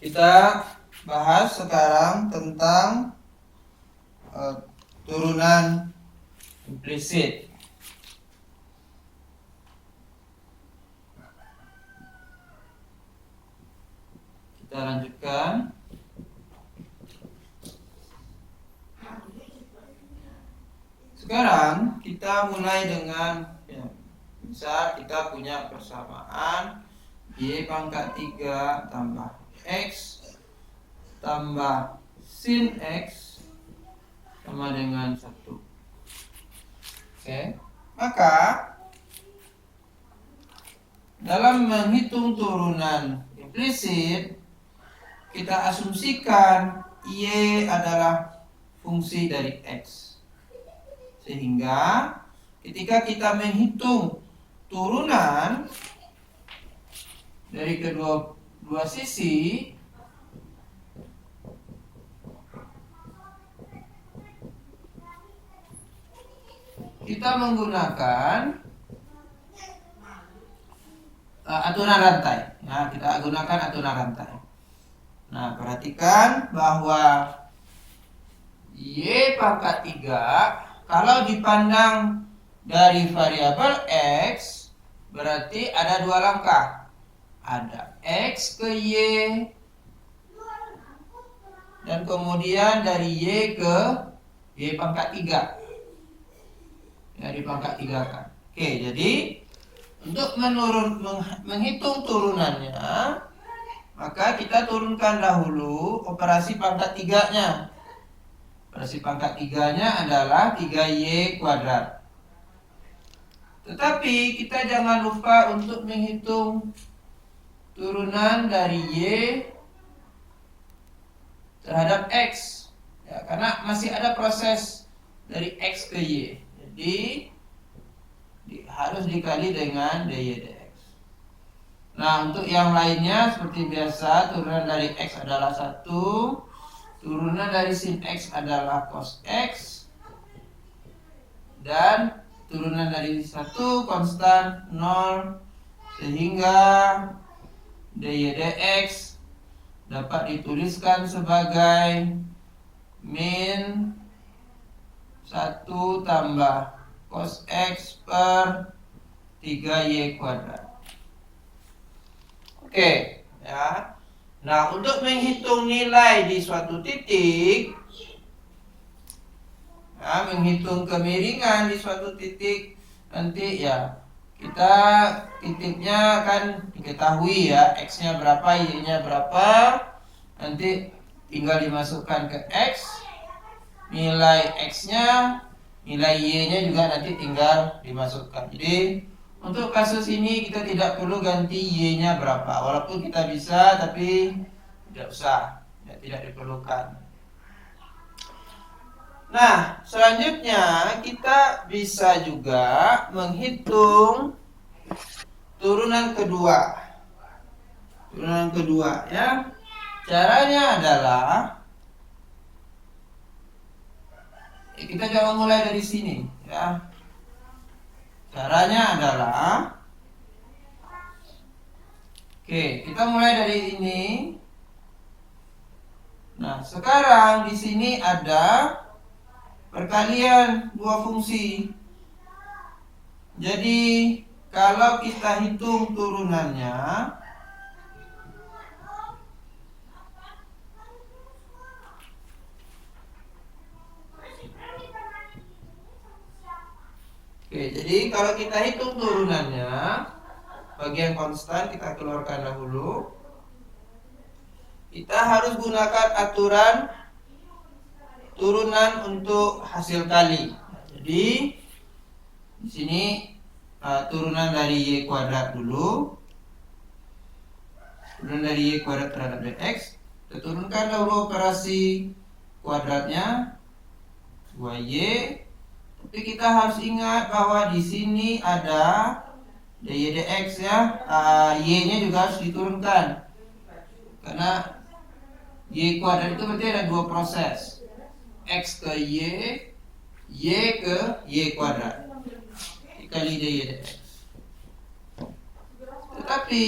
Kita bahas sekarang tentang turunan implisit. Kita lanjutkan. Sekarang kita mulai dengan misal kita punya persamaan Y pangkat 3 tambah X tambah sin X sama dengan 1. Oke. Maka dalam menghitung turunan implisit, kita asumsikan Y adalah fungsi dari X. Sehingga ketika kita menghitung turunan dari kedua sisi, kita menggunakan aturan rantai. Nah, kita gunakan aturan rantai. Nah, perhatikan bahwa Y pangkat 3 kalau dipandang dari variabel X berarti ada dua langkah. Ada X ke Y dan kemudian dari Y ke Y pangkat 3. Ya, di pangkat 3 kan. Oke, jadi untuk menghitung turunannya, maka kita turunkan dahulu operasi pangkat 3-nya. Operasi pangkat 3-nya adalah 3Y kuadrat. Tetapi kita jangan lupa untuk menghitung turunan dari Y terhadap X. Ya, karena masih ada proses dari X ke Y. Jadi harus dikali dengan dy dx. Nah, untuk yang lainnya seperti biasa, turunan dari X adalah 1, turunan dari sin X adalah cos X, dan turunan dari 1 konstan 0, sehingga dy dx dapat dituliskan sebagai min 1 tambah cos X per 3Y kuadrat. Oke, ya. Nah, untuk menghitung nilai di suatu titik, ya, menghitung kemiringan di suatu titik, nanti ya kita titiknya kan diketahui ya, X-nya berapa, Y-nya berapa, nanti tinggal dimasukkan ke X, nilai X-nya, nilai Y-nya juga nanti tinggal dimasukkan. Jadi untuk kasus ini kita tidak perlu ganti Y-nya berapa. Walaupun kita bisa, tapi tidak usah, ya, tidak diperlukan. Nah, selanjutnya kita bisa juga menghitung turunan kedua. Turunan kedua, ya. Caranya adalah kita coba mulai dari sini, ya. Caranya adalah, kita mulai dari ini. Nah, sekarang di sini ada perkalian dua fungsi. Jadi kalau kita hitung turunannya, jadi kalau kita hitung turunannya, bagian konstan kita keluarkan dahulu. Kita harus gunakan aturan turunan untuk hasil kali. Jadi di sini turunan dari Y kuadrat dulu. Turunan dari Y kuadrat terhadap dx. Kita turunkan dahulu operasi kuadratnya 2Y. Tapi kita harus ingat bahwa di sini ada dy dx, ya. Y-nya juga harus diturunkan. Karena Y kuadrat itu berarti ada dua proses. X ke Y ke Y kuadrat dikali dy dx. Tetapi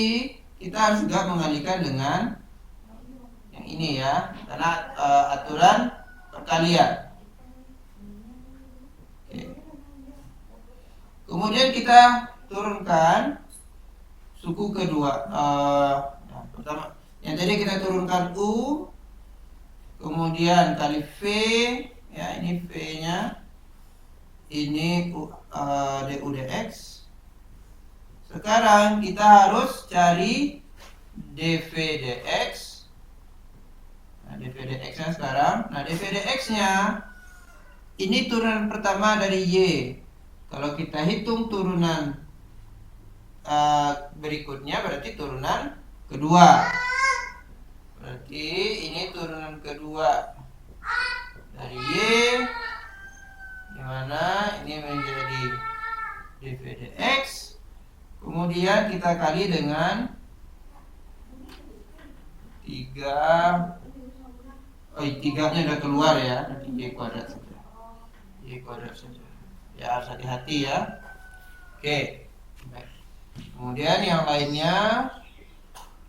kita harus juga mengalihkan dengan yang ini ya, karena aturan perkalian. Oke. Kemudian kita turunkan suku kedua. Pertama, yang tadi kita turunkan U, kemudian kali V, ya ini V-nya, ini du dx. Sekarang kita harus cari dv dx. Nah, dv dx-nya sekarang. Nah, dv dx-nya ini turunan pertama dari y. Kalau kita hitung turunan berikutnya berarti turunan kedua. Berarti ini turunan kedua dari y, dimana ini menjadi dv dx. Kemudian kita kali dengan 3-nya udah keluar ya, nanti y kuadrat saja. Y kuadrat saja. Ya harus hati-hati ya. Oke. Baik. Kemudian yang lainnya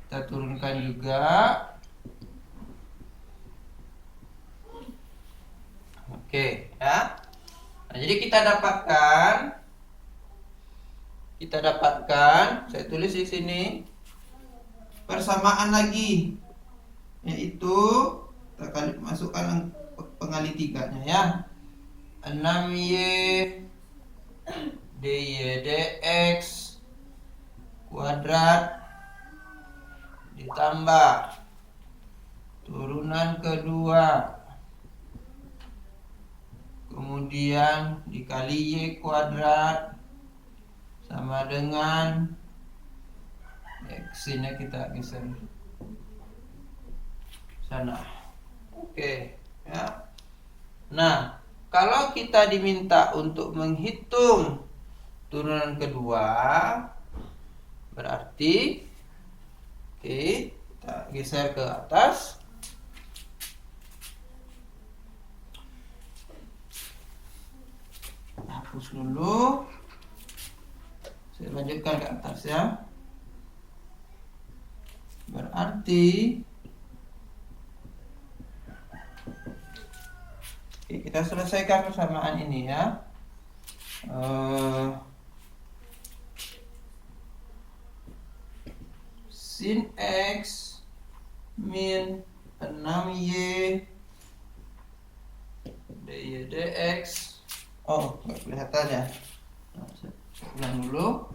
kita turunkan juga. Oke, ya. Nah, jadi kita dapatkan, saya tulis di sini persamaan lagi, yaitu kita masukkan pengali 3-nya ya. 6y dy dx kuadrat ditambah turunan kedua, kemudian dikali y kuadrat sama dengan x-nya kita geser sana. Oke, ya. Nah, kalau kita diminta untuk menghitung turunan kedua, berarti kita geser ke atas. Hapus dulu. Saya lanjutkan ke atas ya. Berarti kita selesaikan persamaan ini ya. Sin x min 6y dy dx. Oh, nggak kelihatan ya. Nah, saya ulang dulu.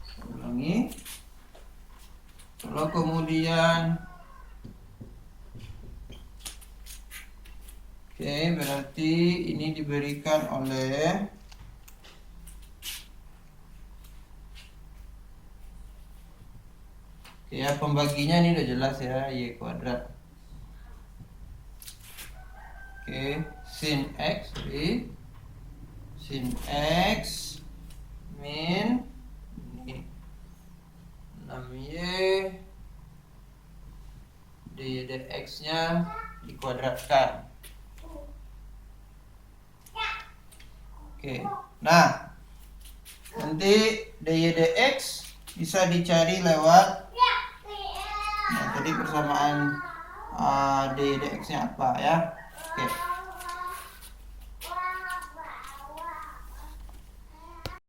Saya ulangi. Kalau kemudian berarti ini diberikan oleh ya, pembaginya ini udah jelas ya, y kuadrat. Sin x min 6y dy dx nya dikuadratkan. Nah, nanti dy dx bisa dicari lewat, nah tadi persamaan dy dx nya apa ya.